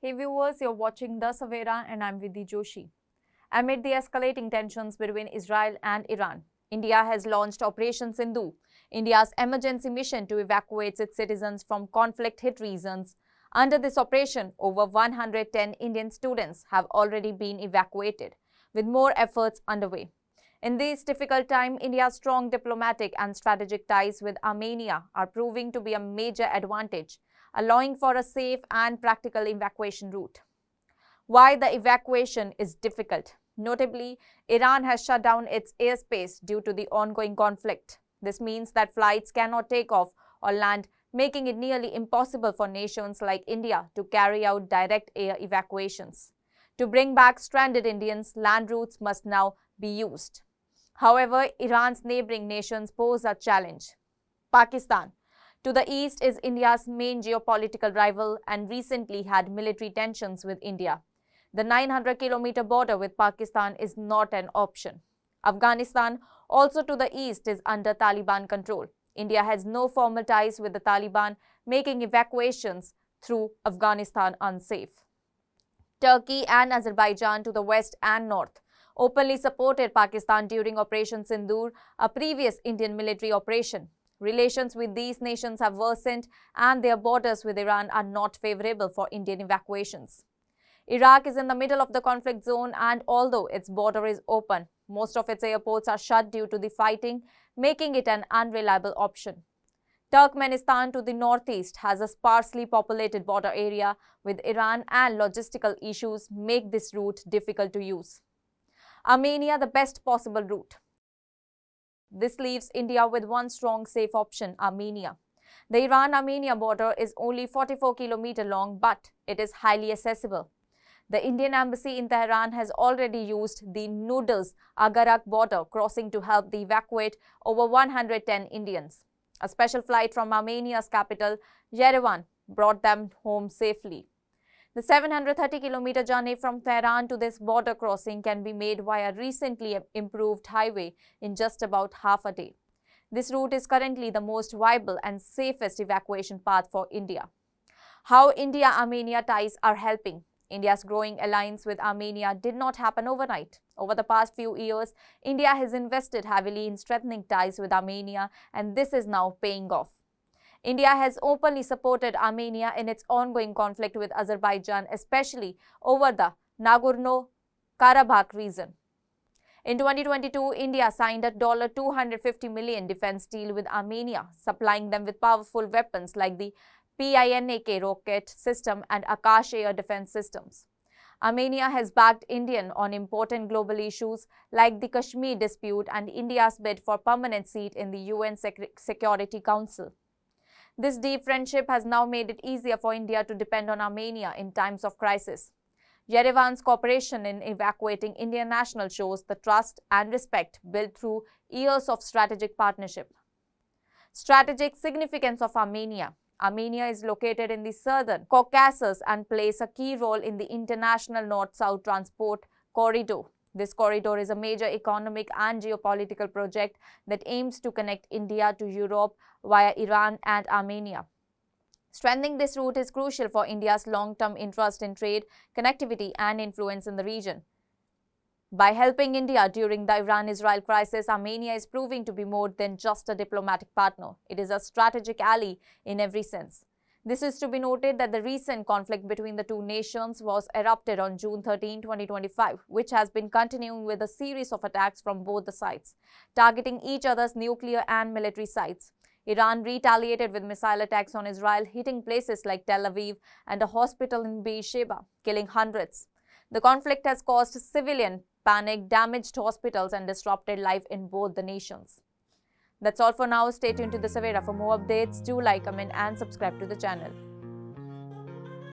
Hey viewers, you're watching The Savera and I'm Vidhi Joshi. Amid the escalating tensions between Israel and Iran, India has launched Operation Sindhu, India's emergency mission to evacuate its citizens from conflict-hit regions. Under this operation, over 110 Indian students have already been evacuated, with more efforts underway. In this difficult time, India's strong diplomatic and strategic ties with Armenia are proving to be a major advantage, allowing for a safe and practical evacuation route. Why the evacuation is difficult. Notably, Iran has shut down its airspace due to the ongoing conflict. This means that flights cannot take off or land, making it nearly impossible for nations like India to carry out direct air evacuations. To bring back stranded Indians, land routes must now be used. However, Iran's neighboring nations pose a challenge. Pakistan, to the east, is India's main geopolitical rival and recently had military tensions with India. The 900-kilometer border with Pakistan is not an option. Afghanistan, also to the east, is under Taliban control. India has no formal ties with the Taliban, making evacuations through Afghanistan unsafe. Turkey and Azerbaijan, to the west and north, openly supported Pakistan during Operation Sindoor, a previous Indian military operation. Relations with these nations have worsened and their borders with Iran are not favorable for Indian evacuations. Iraq is in the middle of the conflict zone, and although its border is open, most of its airports are shut due to the fighting, making it an unreliable option. Turkmenistan, to the northeast, has a sparsely populated border area with Iran, and logistical issues make this route difficult to use. Armenia, the best possible route. This leaves India with one strong, safe option, Armenia. The Iran-Armenia border is only 44 km long, but it is highly accessible. The Indian embassy in Tehran has already used the Noodles-Agarak border crossing to help evacuate over 110 Indians. A special flight from Armenia's capital, Yerevan, brought them home safely. The 730-kilometer journey from Tehran to this border crossing can be made via a recently improved highway in just about half a day. This route is currently the most viable and safest evacuation path for India. How India-Armenia ties are helping. India's growing alliance with Armenia did not happen overnight. Over the past few years, India has invested heavily in strengthening ties with Armenia, and this is now paying off. India has openly supported Armenia in its ongoing conflict with Azerbaijan, especially over the Nagorno-Karabakh region. In 2022, India signed a $250 million defense deal with Armenia, supplying them with powerful weapons like the PINAK rocket system and Akash air defense systems. Armenia has backed India on important global issues like the Kashmir dispute and India's bid for permanent seat in the UN Security Council. This deep friendship has now made it easier for India to depend on Armenia in times of crisis. Yerevan's cooperation in evacuating Indian nationals shows the trust and respect built through years of strategic partnership. Strategic significance of Armenia. Armenia is located in the southern Caucasus and plays a key role in the international north-south transport corridor. This corridor is a major economic and geopolitical project that aims to connect India to Europe via Iran and Armenia. Strengthening this route is crucial for India's long-term interest in trade, connectivity, and influence in the region. By helping India during the Iran-Israel crisis, Armenia is proving to be more than just a diplomatic partner. It is a strategic ally in every sense. This is to be noted that the recent conflict between the two nations was erupted on June 13, 2025, which has been continuing with a series of attacks from both the sides, targeting each other's nuclear and military sites. Iran retaliated with missile attacks on Israel, hitting places like Tel Aviv and a hospital in Beersheba, killing hundreds. The conflict has caused civilian panic, damaged hospitals, and disrupted life in both the nations. That's all for now. Stay tuned to The Savera for more updates. Do like, comment, and subscribe to the channel.